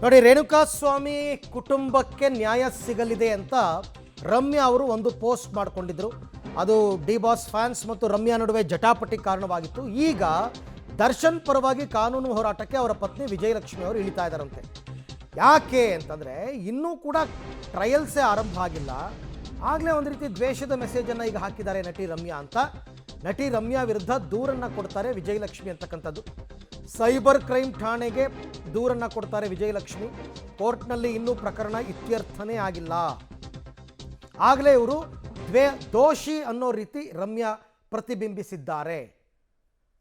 ನೋಡಿ, ರೇಣುಕಾಸ್ವಾಮಿ ಕುಟುಂಬಕ್ಕೆ ನ್ಯಾಯ ಸಿಗಲಿದೆ ಅಂತ ರಮ್ಯಾ ಅವರು ಒಂದು ಪೋಸ್ಟ್ ಮಾಡಿಕೊಂಡಿದ್ರು. ಅದು ಡಿ ಬಾಸ್ ಫ್ಯಾನ್ಸ್ ಮತ್ತು ರಮ್ಯಾ ನಡುವೆ ಜಟಾಪಟಿ ಕಾರಣವಾಗಿತ್ತು. ಈಗ ದರ್ಶನ್ ಪರವಾಗಿ ಕಾನೂನು ಹೋರಾಟಕ್ಕೆ ಅವರ ಪತ್ನಿ ವಿಜಯಲಕ್ಷ್ಮಿ ಅವರು ಇಳಿತಾ ಇದ್ದಾರಂತೆ. ಯಾಕೆ ಅಂತಂದರೆ ಇನ್ನೂ ಕೂಡ ಟ್ರಯಲ್ಸೇ ಆರಂಭ ಆಗಿಲ್ಲ, ಆಗಲೇ ಒಂದು ರೀತಿ ದ್ವೇಷದ ಮೆಸೇಜನ್ನು ಈಗ ಹಾಕಿದ್ದಾರೆ ನಟಿ ರಮ್ಯಾ ಅಂತ. ನಟಿ ರಮ್ಯಾ ವಿರುದ್ಧ ದೂರನ್ನು ಕೊಡ್ತಾರೆ ವಿಜಯಲಕ್ಷ್ಮಿ ಅಂತಕ್ಕಂಥದ್ದು. ಸೈಬರ್ ಕ್ರೈಮ್ ಠಾಣೆಗೆ ದೂರನ್ನು ಕೊಡ್ತಾರೆ ವಿಜಯಲಕ್ಷ್ಮಿ. ಕೋರ್ಟ್ನಲ್ಲಿ ಇನ್ನೂ ಪ್ರಕರಣ ಇತ್ಯರ್ಥನೇ ಆಗಿಲ್ಲ. ಆಗಲೇ ಇವರು ದೋಷಿ ಅನ್ನೋ ರೀತಿ ರಮ್ಯಾ ಪ್ರತಿಬಿಂಬಿಸಿದ್ದಾರೆ.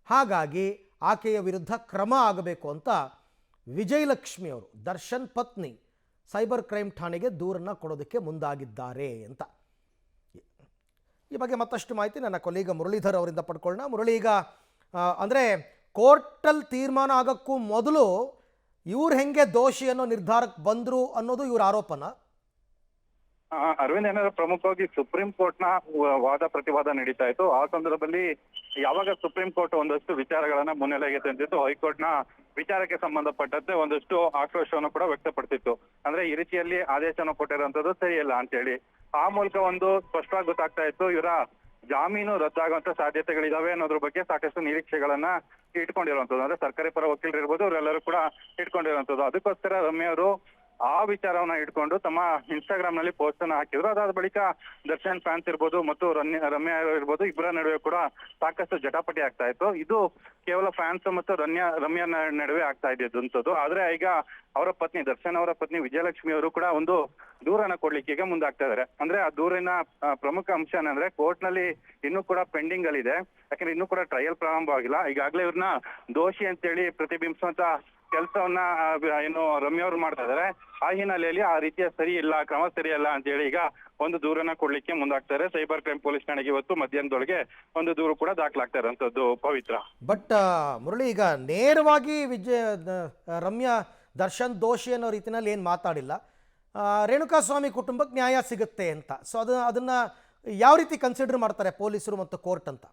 ಹಾಗಾಗಿ ಆಕೆಯ ವಿರುದ್ಧ ಕ್ರಮ ಆಗಬೇಕು ಅಂತ ವಿಜಯಲಕ್ಷ್ಮಿ ಅವರು, ದರ್ಶನ್ ಪತ್ನಿ, ಸೈಬರ್ ಕ್ರೈಮ್ ಠಾಣೆಗೆ ದೂರನ್ನು ಕೊಡೋದಕ್ಕೆ ಮುಂದಾಗಿದ್ದಾರೆ ಅಂತ. ಈ ಬಗ್ಗೆ ಮತ್ತಷ್ಟು ಮಾಹಿತಿ ನನ್ನ ಕೊಲೀಗ ಮುರಳೀಧರ್ ಅವರಿಂದ ಪಡ್ಕೊಳ್ಳೋಣ. ಮುರಳಿ, ಈಗ ಅಂದರೆ ಕೋರ್ಟಲ್ಲಿ ತೀರ್ಮಾನ ಆಗೋಕ್ಕೂ ಮೊದಲು ಇವ್ರು ಹೆಂಗೆ ದೋಷಿ ಅನ್ನೋ ನಿರ್ಧಾರಕ್ಕೆ ಬಂದರು ಅನ್ನೋದು ಇವ್ರ ಆರೋಪನ? ಅರವಿಂದ್, ಏನಾದ್ರು ಪ್ರಮುಖವಾಗಿ ಸುಪ್ರೀಂ ಕೋರ್ಟ್ನ ವಾದ ಪ್ರತಿವಾದ ನಡೀತಾ ಇತ್ತು. ಆ ಸಂದರ್ಭದಲ್ಲಿ ಯಾವಾಗ ಸುಪ್ರೀಂ ಕೋರ್ಟ್ ಒಂದಷ್ಟು ವಿಚಾರಗಳನ್ನ ಮುನ್ನೆಲೆಗೆ ತಂದಿತ್ತು, ಹೈಕೋರ್ಟ್ನ ವಿಚಾರಕ್ಕೆ ಸಂಬಂಧಪಟ್ಟಂತೆ ಒಂದಷ್ಟು ಆಕ್ರೋಶವನ್ನು ಕೂಡ ವ್ಯಕ್ತಪಡಿಸಿತ್ತು. ಅಂದ್ರೆ ಈ ರೀತಿಯಲ್ಲಿ ಆದೇಶವನ್ನು ಕೊಟ್ಟಿರುವಂತದ್ದು ಸರಿಯಲ್ಲ ಅಂತ ಹೇಳಿ. ಆ ಮೂಲಕ ಒಂದು ಸ್ಪಷ್ಟವಾಗಿ ಗೊತ್ತಾಗ್ತಾ ಇತ್ತು, ಇವರ ಜಾಮೀನು ರದ್ದಾಗುವಂತ ಸಾಧ್ಯತೆಗಳಿದಾವೆ ಅನ್ನೋದ್ರ ಬಗ್ಗೆ ಸಾಕಷ್ಟು ನಿರೀಕ್ಷೆಗಳನ್ನ ಇಟ್ಕೊಂಡಿರುವಂತದ್ದು. ಅಂದ್ರೆ ಸರ್ಕಾರಿ ಪರ ವಕೀಲರು ಇರ್ಬೋದು, ಅವರೆಲ್ಲರೂ ಕೂಡ ಇಟ್ಕೊಂಡಿರುವಂತದ್ದು. ಅದಕ್ಕೋಸ್ಕರ ರಮ್ಯಾ ಅವರು ಆ ವಿಚಾರವನ್ನ ಇಟ್ಕೊಂಡು ತಮ್ಮ ಇನ್ಸ್ಟಾಗ್ರಾಮ್ ನಲ್ಲಿ ಪೋಸ್ಟ್ ಅನ್ನ ಹಾಕಿದ್ರು. ಅದಾದ ಬಳಿಕ ದರ್ಶನ್ ಫ್ಯಾನ್ಸ್ ಇರ್ಬೋದು ಮತ್ತು ರಮ್ಯಾ ಇರ್ಬೋದು, ಇಬ್ಬರ ನಡುವೆ ಕೂಡ ಸಾಕಷ್ಟು ಜಟಾಪಟಿ ಆಗ್ತಾ ಇತ್ತು. ಇದು ಕೇವಲ ಫ್ಯಾನ್ಸ್ ಮತ್ತು ರಮ್ಯಾ ನಡುವೆ ಆಗ್ತಾ ಇದ್ದಂಥದ್ದು. ಆದ್ರೆ ಈಗ ಅವರ ಪತ್ನಿ, ದರ್ಶನ್ ಅವರ ಪತ್ನಿ ವಿಜಯಲಕ್ಷ್ಮಿ ಅವರು ಕೂಡ ಒಂದು ದೂರನ್ನ ಕೊಡ್ಲಿಕ್ಕೆ ಈಗ ಮುಂದಾಗ್ತಾ ಇದಾರೆ. ಅಂದ್ರೆ ಆ ದೂರಿನ ಪ್ರಮುಖ ಅಂಶ ಏನಂದ್ರೆ, ಕೋರ್ಟ್ ನಲ್ಲಿ ಇನ್ನೂ ಕೂಡ ಪೆಂಡಿಂಗ್ ಅಲ್ಲಿ ಇದೆ. ಯಾಕಂದ್ರೆ ಇನ್ನೂ ಕೂಡ ಟ್ರಯಲ್ ಪ್ರಾರಂಭವಾಗಿಲ್ಲ. ಈಗಾಗಲೇ ಇವ್ರನ್ನ ದೋಷಿ ಅಂತೇಳಿ ಪ್ರತಿಬಿಂಬಿಸುವಂತ ಕೆಲಸವನ್ನ ಏನು ರಮ್ಯಾ ಅವರು ಮಾಡ್ತಾ ಇದಾರೆ. ಆ ಹಿನ್ನೆಲೆಯಲ್ಲಿ ಆ ರೀತಿಯ ಸರಿ ಇಲ್ಲ, ಕ್ರಮ ಸರಿಯಲ್ಲ ಅಂತ ಹೇಳಿ ಈಗ ಒಂದು ದೂರನ್ನ ಕೊಡ್ಲಿಕ್ಕೆ ಮುಂದಾಗ್ತಾರೆ. ಸೈಬರ್ ಕ್ರೈಮ್ ಪೊಲೀಸ್ ಠಾಣೆಗೆ ಇವತ್ತು ಮಧ್ಯಾಹ್ನದೊಳಗೆ ಒಂದು ದೂರು ಕೂಡ ದಾಖಲಾಗ್ತಾ ಇರೋಂಥದ್ದು ಪವಿತ್ರ. ಬಟ್ ಮುರಳಿ, ಈಗ ನೇರವಾಗಿ ರಮ್ಯಾ ದರ್ಶನ್ ದೋಷಿ ಅನ್ನೋ ರೀತಿಯಲ್ಲಿ ಏನು ಮಾತಾಡಿಲ್ಲ. ರೇಣುಕಾಸ್ವಾಮಿ ಕುಟುಂಬಕ್ಕೆ ನ್ಯಾಯ ಸಿಗುತ್ತೆ ಅಂತ. ಸೊ ಅದನ್ನ ಯಾವ ರೀತಿ ಕನ್ಸಿಡರ್ ಮಾಡ್ತಾರೆ ಪೊಲೀಸರು ಮತ್ತು ಕೋರ್ಟ್ ಅಂತ?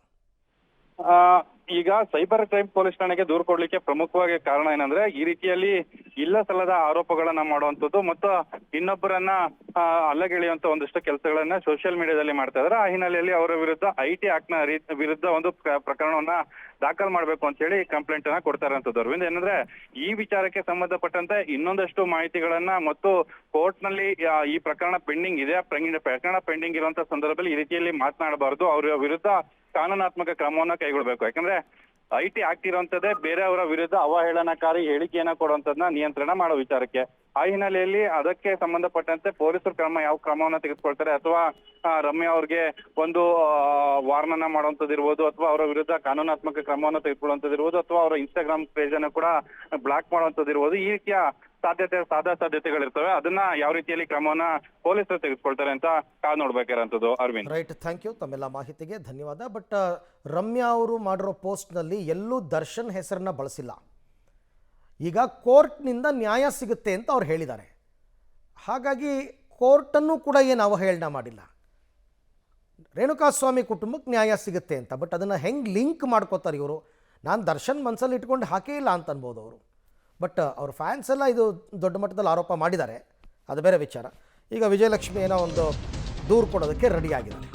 ಈಗ ಸೈಬರ್ ಕ್ರೈಮ್ ಪೊಲೀಸ್ ಠಾಣೆಗೆ ದೂರು ಕೊಡ್ಲಿಕ್ಕೆ ಪ್ರಮುಖವಾಗಿ ಕಾರಣ ಏನಂದ್ರೆ, ಈ ರೀತಿಯಲ್ಲಿ ಇಲ್ಲ ಸಲ್ಲದ ಆರೋಪಗಳನ್ನ ಮಾಡುವಂಥದ್ದು ಮತ್ತು ಇನ್ನೊಬ್ಬರನ್ನ ಅಲ್ಲಗೆಳೆಯುವಂತ ಒಂದಷ್ಟು ಕೆಲಸಗಳನ್ನ ಸೋಷಿಯಲ್ ಮೀಡಿಯಾದಲ್ಲಿ ಮಾಡ್ತಾ ಇದಾರೆ. ಆ ಹಿನ್ನೆಲೆಯಲ್ಲಿ ಅವರ ವಿರುದ್ಧ IT ಆಕ್ಟ್ ನ ವಿರುದ್ಧ ಒಂದು ಪ್ರಕರಣವನ್ನ ದಾಖಲು ಮಾಡ್ಬೇಕು ಅಂತ ಹೇಳಿ ಕಂಪ್ಲೇಂಟ್ ಅನ್ನ ಕೊಡ್ತಾ ಇರೋಂಥದ್ದು. ಅರವಿಂದ್, ಏನಂದ್ರೆ ಈ ವಿಚಾರಕ್ಕೆ ಸಂಬಂಧಪಟ್ಟಂತೆ ಇನ್ನೊಂದಷ್ಟು ಮಾಹಿತಿಗಳನ್ನ ಮತ್ತು ಕೋರ್ಟ್ ನಲ್ಲಿ ಈ ಪ್ರಕರಣ ಪೆಂಡಿಂಗ್ ಇದೆ, ಪ್ರಕರಣ ಪೆಂಡಿಂಗ್ ಇರುವಂತ ಸಂದರ್ಭದಲ್ಲಿ ಈ ರೀತಿಯಲ್ಲಿ ಮಾತನಾಡಬಾರದು, ಅವರ ವಿರುದ್ಧ ಕಾನೂನಾತ್ಮಕ ಕ್ರಮವನ್ನ ಕೈಗೊಳ್ಬೇಕು. ಯಾಕಂದ್ರೆ IT ಆಕ್ಟ್ ಇರುವಂತದ್ದೇ ಬೇರೆಯವರ ವಿರುದ್ಧ ಅವಹೇಳನಕಾರಿ ಹೇಳಿಕೆಯನ್ನ ಕೊಡುವಂತದನ್ನ ನಿಯಂತ್ರಣ ಮಾಡೋ ವಿಚಾರಕ್ಕೆ. ಆ ಹಿನ್ನೆಲೆಯಲ್ಲಿ ಅದಕ್ಕೆ ಸಂಬಂಧಪಟ್ಟಂತೆ ಪೊಲೀಸರು ಯಾವ ಕ್ರಮವನ್ನ ತೆಗೆದುಕೊಳ್ತಾರೆ, ಅಥವಾ ರಮ್ಯಾ ಅವ್ರಿಗೆ ಒಂದು ವಾರ್ನನ್ನ ಮಾಡುವಂತದ್ದು ಇರ್ಬೋದು, ಅಥವಾ ಅವರ ವಿರುದ್ಧ ಕಾನೂನಾತ್ಮಕ ಕ್ರಮವನ್ನ ತೆಗೆದುಕೊಳ್ಳುವಂತದ್ದು ಇರ್ಬೋದು, ಅಥವಾ ಅವರ ಇನ್ಸ್ಟಾಗ್ರಾಮ್ ಪೇಜ್ ಅನ್ನು ಕೂಡ ಬ್ಲಾಕ್ ಮಾಡುವಂತದ್ದು ಇರ್ಬೋದು. ಈ ರೀತಿಯ ಸಾಧ್ಯತೆಗಳಿರ್ತವೆ. ಅದನ್ನ ಯಾವ ರೀತಿಯಲ್ಲಿ ಕ್ರಮವನ್ನ ಪೊಲೀಸರು ತೆಗೆದುಕೊಳ್ತಾರೆ ಅಂತ ಕಾದು ನೋಡ್ಬೇಕಿರೋಂಥದ್ದು. ಅರವಿಂದ್, ರೈಟ್, ಥ್ಯಾಂಕ್ ಯು ತಮ್ಮೆಲ್ಲ ಮಾಹಿತಿಗೆ ಧನ್ಯವಾದ. ಬಟ್ ರಮ್ಯಾ ಅವರು ಮಾಡಿರೋ ಪೋಸ್ಟ್ನಲ್ಲಿ ಎಲ್ಲೂ ದರ್ಶನ್ ಹೆಸರನ್ನ ಬಳಸಿಲ್ಲ. ಈಗ ಕೋರ್ಟ್ನಿಂದ ನ್ಯಾಯ ಸಿಗುತ್ತೆ ಅಂತ ಅವ್ರು ಹೇಳಿದ್ದಾರೆ. ಹಾಗಾಗಿ ಕೋರ್ಟನ್ನು ಕೂಡ ಏನು ಅವಹೇಳನ ಮಾಡಿಲ್ಲ. ರೇಣುಕಾಸ್ವಾಮಿ ಕುಟುಂಬಕ್ಕೆ ನ್ಯಾಯ ಸಿಗುತ್ತೆ ಅಂತ. ಬಟ್ ಅದನ್ನು ಹೆಂಗೆ ಲಿಂಕ್ ಮಾಡ್ಕೋತಾರೆ ಇವರು? ನಾನು ದರ್ಶನ್ ಮನಸ್ಸಲ್ಲಿ ಇಟ್ಕೊಂಡು ಹಾಕೇ ಇಲ್ಲ ಅಂತ ಅನ್ಬೋದು ಅವರು. ಬಟ್ ಅವ್ರ ಫ್ಯಾನ್ಸ್ ಎಲ್ಲ ಇದು ದೊಡ್ಡ ಮಟ್ಟದಲ್ಲಿ ಆರೋಪ ಮಾಡಿದ್ದಾರೆ, ಅದು ಬೇರೆ ವಿಚಾರ. ಈಗ ವಿಜಯಲಕ್ಷ್ಮಿ ಏನೋ ಒಂದು ದೂರು ಕೊಡೋದಕ್ಕೆ ರೆಡಿಯಾಗಿದ್ದಾರೆ.